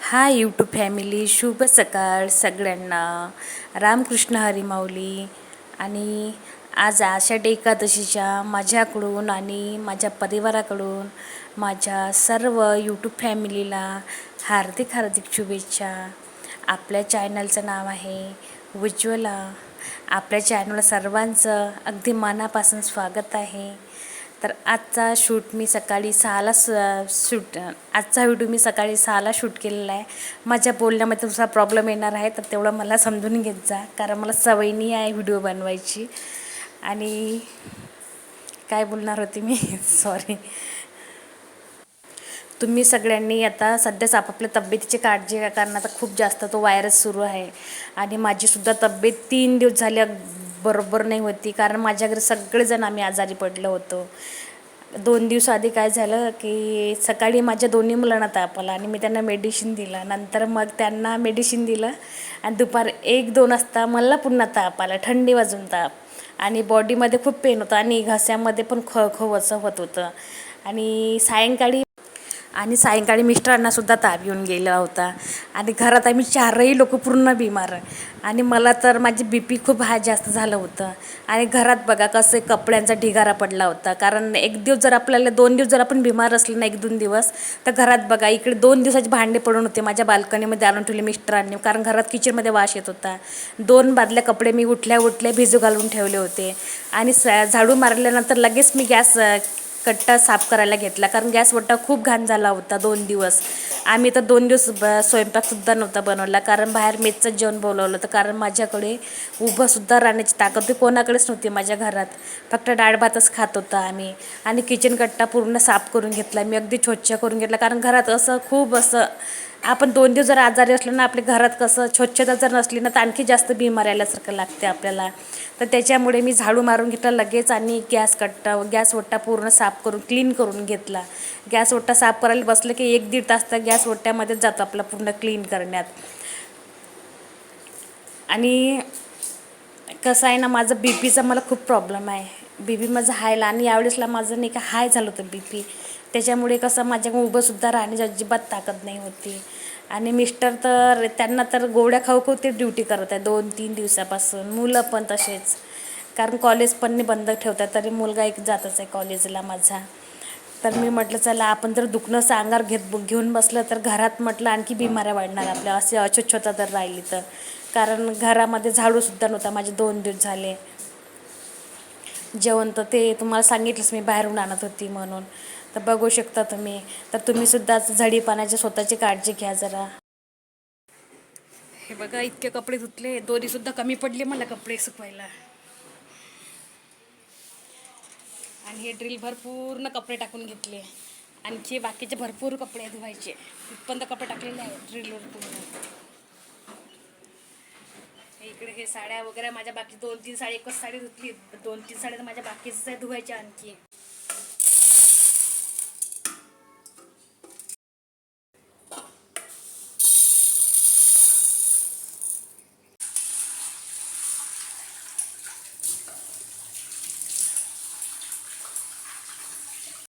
Hi YouTube family, शुभ सकाळ सगळ्यांना. रामकृष्ण हरी माऊली. आणि आज आषाढी एकादशीच्या माझ्याकडून आणि माझ्या परिवाराकडून माझ्या सर्व यूट्यूब फॅमिलीला हार्दिक हार्दिक शुभेच्छा. आपल्या चॅनलचं नाव आहे उज्ज्वला. आपल्या चॅनलला सर्वांचं अगदी मनापासून स्वागत आहे. तर आजचा व्हिडिओ मी सकाळी 6ला शूट केलेला आहे. माझ्या बोलण्यामध्ये तुझा प्रॉब्लेम येणार आहे, तर तेवढं मला समजून घेत जा, कारण मला सवय नाही आहे व्हिडिओ बनवायची. आणि काय बोलणार होती मी सॉरी. तुम्ही सगळ्यांनी आता सध्याच आपापल्या तब्येतीची काळजी घ्या, कारण आता खूप जास्त तो व्हायरस सुरू आहे. आणि माझीसुद्धा तब्येत 3 दिवस झाले बरोबर नाही होती, कारण माझ्या घरी सगळेजण आम्ही आजारी पडलो होतो. 2 दिवस आधी काय झालं की सकाळी माझ्या दोन्ही मुलांना ताप आला आणि मी त्यांना मेडिसिन दिलं. नंतर मग त्यांना मेडिसिन दिलं आणि दुपार 1-2 वाजता मला पुन्हा ताप आला, थंडी वाजून ताप. आणि बॉडीमध्ये खूप पेन होतं आणि घशामध्ये पण खव असं होत होतं. आणि सायंकाळी मिस्टरांनासुद्धा ताप येऊन गेला होता. आणि घरात आम्ही 4ही लोक पूर्ण बिमार. आणि मला तर माझी BP खूप जास्त झालं होतं. आणि घरात बघा कसं कपड्यांचा ढिगारा पडला होता, कारण 1 दिवस जर आपल्याला 2 दिवस जर आपण बिमार असलो ना, 1-2 दिवस, तर घरात बघा इकडे 2 दिवसाचे भांडे पडून होते माझ्या बाल्कनीमध्ये आणून ठेवले मिस्टरांनी, कारण घरात किचनमध्ये वास येत होता. 2 बादल्या कपडे मी उठल्या भिजू घालून ठेवले होते. आणि झाडू मारल्यानंतर लगेच मी गॅस कट्टा साफ करायला घेतला, कारण गॅस वट्टा खूप घाण झाला होता 2 दिवस. आम्ही तर 2 दिवस स्वयंपाकसुद्धा नव्हता बनवला, कारण बाहेर मेसचं जेवण बोलवलं होतं, कारण माझ्याकडे उभंसुद्धा राहण्याची ताकद होती कोणाकडेच नव्हती माझ्या घरात. फक्त डाळ भातच खात होता आम्ही. आणि किचन कट्टा पूर्ण साफ करून घेतला मी, अगदी स्वच्छ करून घेतला, कारण घरात असं खूप असं आपण 2 दिवस जर आजारी असलो ना, आपल्या घरात कसं स्वच्छता जर नसली ना, तर आणखी जास्त बिमार आल्यासारखं लागते आपल्याला. तर त्याच्यामुळे मी झाडू मारून घेतला लगेच आणि गॅस ओटा पूर्ण साफ करून क्लीन करून घेतला. गॅस ओटा साफ करायला बसलं की 1-1.5 तास तर गॅस ओट्यामध्येच जातो आपला पूर्ण क्लीन करण्यात. आणि कसं आहे ना, माझं BPचा मला खूप प्रॉब्लेम आहे. BP माझं हायला आणि यावेळेसला माझं नाही का हाय झालं होतं BP. त्याच्यामुळे कसं माझ्याकडून उभंसुद्धा राहण्याची अजिबात ताकद नाही होती. आणि मिस्टर तर त्यांना तर गोळ्या खाऊ ते ड्युटी करत आहे 2-3 दिवसापासून. मुलं पण तसेच, कारण कॉलेज पण नाही बंद ठेवतात, तरी मुलगा एक जातच आहे कॉलेजला माझा. तर मी म्हटलं चला आपण जर दुखणं अंगावर घेऊन बसलं तर घरात म्हटलं आणखी बिमाऱ्या वाढणार आपल्या, अशी अस्वच्छता जर राहिली तर. कारण घरामध्ये झाडूसुद्धा नव्हता माझे 2 दिवस झाले. जेवण तर ते तुम्हाला सांगितलंच मी बाहेरून आणत होती म्हणून. तर बघू शकता तुम्ही. तर तुम्हीसुद्धा झडीपाण्याची स्वतःची काळजी घ्या जरा. हे बघा इतके कपडे धुतले, दोरीसुद्धा कमी पडली मला कपडे सुकवायला. आणि हे ड्रिलभर पूर्ण कपडे टाकून घेतले. आणखी बाकीचे भरपूर कपडे धुवायचे, तिथपर्यंत कपडे टाकलेले आहेत ड्रिलवर पूर्ण. इकडे हे साड्या वगैरे माझ्या बाकी 2-3 साडी, एकच साडी धुतली, 2-3 साड्या तर माझ्या बाकीच आहे धुवायच्या आणखी.